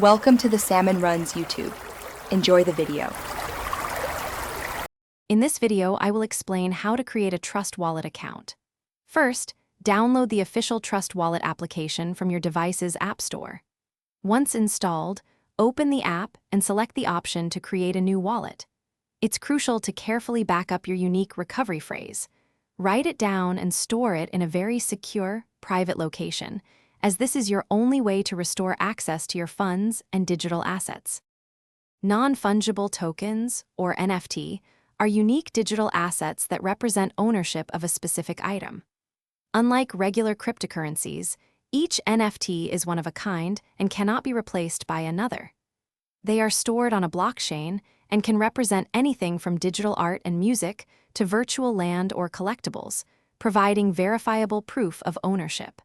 Welcome to the Salmon Runs YouTube. Enjoy the video. In this video, I will explain how to create a Trust Wallet account. First, download the official Trust Wallet application from your device's App Store. Once installed, open the app and select the option to create a new wallet. It's crucial to carefully back up your unique recovery phrase. Write it down and store it in a very secure, private location, as this is your only way to restore access to your funds and digital assets. Non-fungible tokens, or NFT, are unique digital assets that represent ownership of a specific item. Unlike regular cryptocurrencies, each NFT is one of a kind and cannot be replaced by another. They are stored on a blockchain and can represent anything from digital art and music to virtual land or collectibles, providing verifiable proof of ownership.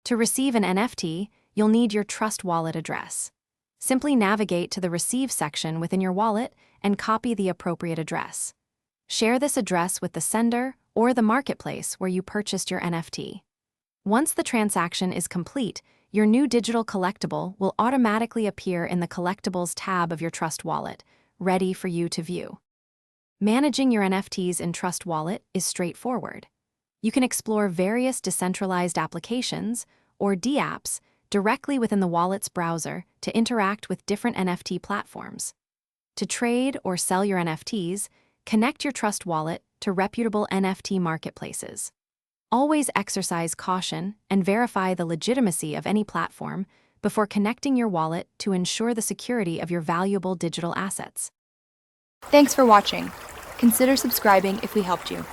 To receive an NFT, you'll need your Trust Wallet address. Simply navigate to the Receive section within your wallet and copy the appropriate address. Share this address with the sender or the marketplace where you purchased your NFT. Once the transaction is complete, your new digital collectible will automatically appear in the Collectibles tab of your Trust Wallet, ready for you to view. Managing your NFTs in Trust Wallet is straightforward. You can explore various decentralized applications, or dApps, directly within the wallet's browser to interact with different NFT platforms. To trade or sell your NFTs, connect your Trust Wallet to reputable NFT marketplaces. Always exercise caution and verify the legitimacy of any platform before connecting your wallet to ensure the security of your valuable digital assets. Thanks for watching. Consider subscribing if we helped you.